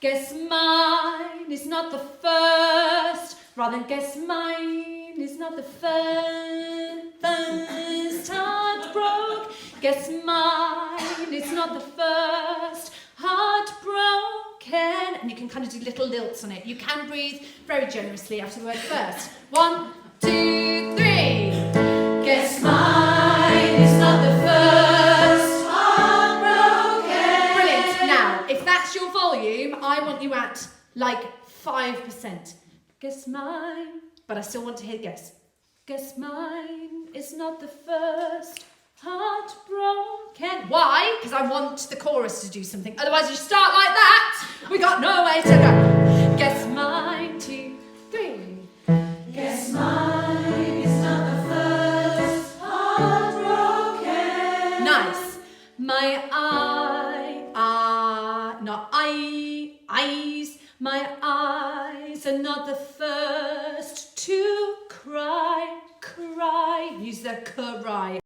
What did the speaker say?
Guess mine is not the first. Rather than guess mine is not the first heart broke. Guess mine is not the first heart broken. And you can kind of do little lilts on it. You can breathe very generously after the word first. 1, 2, 3. Guess mine is not the first heart broken. Brilliant. Now, if that's your volume, I want you at like 5%. Guess mine, but I still want to hear guess. Guess mine is not the first heart broken. Why? Because I want the chorus to do something. Otherwise you start like that, we got no way to go. Guess mine, 2, 3. Guess mine is not the first heart broken. Nice. My eyes. My eyes are not the first to cry. Use the cry.